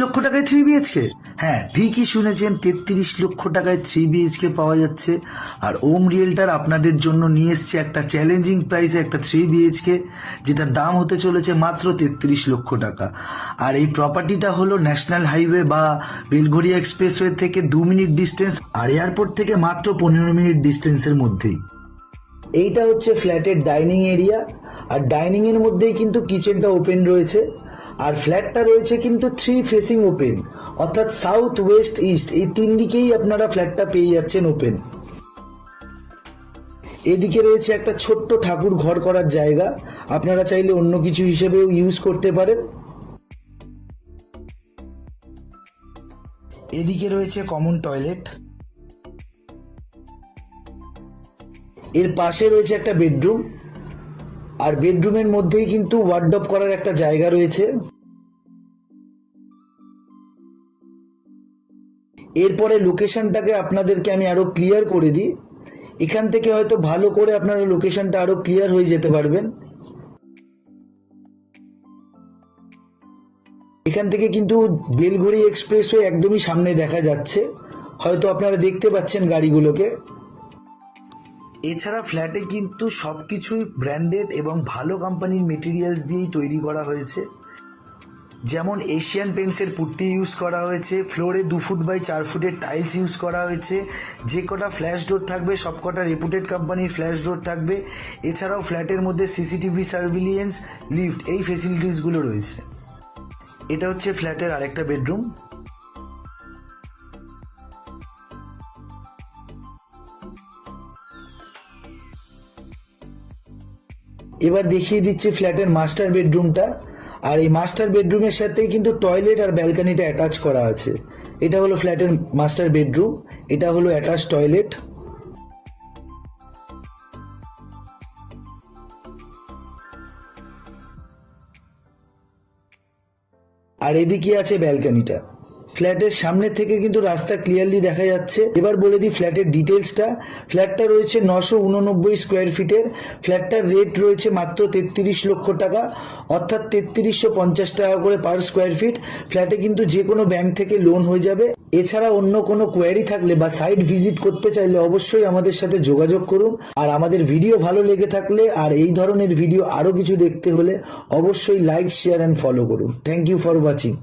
লক্ষ টাকায় 3 বিএইচকে। হ্যাঁ, ঠিকই শুনেছেন, 33 লক্ষ টাকায় 3 বিএইচকে পাওয়া যাচ্ছে। আর ওম রিয়েলটার আপনাদের জন্য নিয়ে এসছে একটা চ্যালেঞ্জিং প্রাইসে একটা 3 বিএইচকে, যেটার দাম হতে চলেছে মাত্র 33 লক্ষ টাকা। আর এই প্রপার্টিটা হলো ন্যাশনাল হাইওয়ে বা বেলঘরিয়া এক্সপ্রেসওয়ে থেকে 2 মিনিট ডিস্টেন্স, আর এয়ারপোর্ট থেকে মাত্র 15 মিনিট ডিস্টেন্সের মধ্যেই। এইটা হচ্ছে ফ্ল্যাটের ডাইনিং এরিয়া, আর ডাইনিং এর মধ্যেই কিন্তু কিচেনটা ওপেন রয়েছে। আর ফ্ল্যাটটা রয়েছে কিন্তু 3 ফেসিং ওপেন, অর্থাৎ সাউথ, ওয়েস্ট, ইস্ট এই 3 দিকেই আপনারা ফ্ল্যাটটা পেয়ে যাচ্ছেন ওপেন। এদিকে রয়েছে একটা ছোট্ট ঠাকুর ঘর করার জায়গা, আপনারা চাইলে অন্য কিছু হিসেবেও ইউজ করতে পারেন। এদিকে রয়েছে কমন টয়লেট, এর পাশে রয়েছে একটা বেডরুম, আর বেডরুমের মধ্যেই কিন্তু ওয়ার্ডরোব করার একটা জায়গা রয়েছে। এরপরে লোকেশনটাকে আপনাদেরকে আমি আরো ক্লিয়ার করে দিই, এখান থেকে হয়তো ভালো করে আপনারা লোকেশনটা আরো ক্লিয়ার হয়ে যেতে পারবেন। এখান থেকে কিন্তু বেলঘড়ি এক্সপ্রেসওয়ে একদমই সামনে দেখা যাচ্ছে, হয়তো আপনারা দেখতে পাচ্ছেন গাড়িগুলোকে। এছাড়া ফ্ল্যাটে কিন্তু সবকিছুই ব্র্যান্ডেড এবং ভালো কোম্পানির মেটেরিয়ালস দিয়েই তৈরি করা হয়েছে। যেমন এশিয়ান পেন্টসের পুট্টি ইউজ করা হয়েছে, ফ্লোরে 2 ফুট বাই 4 ফুটের টাইলস ইউজ করা হয়েছে, যে কটা ফ্ল্যাশ ডোর থাকবে সব কটা রেপুটেড কোম্পানির ফ্ল্যাশ ডোর থাকবে। এছাড়াও ফ্ল্যাটের মধ্যে সিসিটিভি সার্ভিলিয়েন্স, লিফট এই ফেসিলিটিসগুলো রয়েছে। এটা হচ্ছে ফ্ল্যাটের আরেকটা বেডরুম। এবার দেখিয়ে দিচ্ছি ফ্ল্যাটের মাস্টার বেডরুমটা। আর এই মাস্টার বেডরুমের সাথেই কিন্তু টয়লেট আর ব্যালকনিটা অ্যাটাচ করা আছে। এটা হলো ফ্ল্যাটের মাস্টার বেডরুম, এটা হলো অ্যাটাচ টয়লেট। আর এদিকে আছে ব্যালকনিটা। ফ্ল্যাটের সামনে থেকে কিন্তু রাস্তা ক্লিয়ারলি দেখা যাচ্ছে। এবার বলে দিই ফ্ল্যাটের ডিটেলসটা। ফ্ল্যাটটা রয়েছে 989 স্কোয়ার ফিটের। ফ্ল্যাটটার রেট রয়েছে মাত্র 33 লক্ষ টাকা, অর্থাৎ 3350 টাকা করে পার স্কোয়ার ফিট। ফ্ল্যাটে কিন্তু যে কোনো ব্যাংক থেকে লোন হয়ে যাবে। এছাড়া অন্য কোনো কোয়ারি থাকলে বা সাইট ভিজিট করতে চাইলে অবশ্যই আমাদের সাথে যোগাযোগ করুন। আর আমাদের ভিডিও ভালো লেগে থাকলে আর এই ধরনের ভিডিও আরও কিছু দেখতে হলে অবশ্যই লাইক, শেয়ার অ্যান্ড ফলো করুন। Thank you for watching.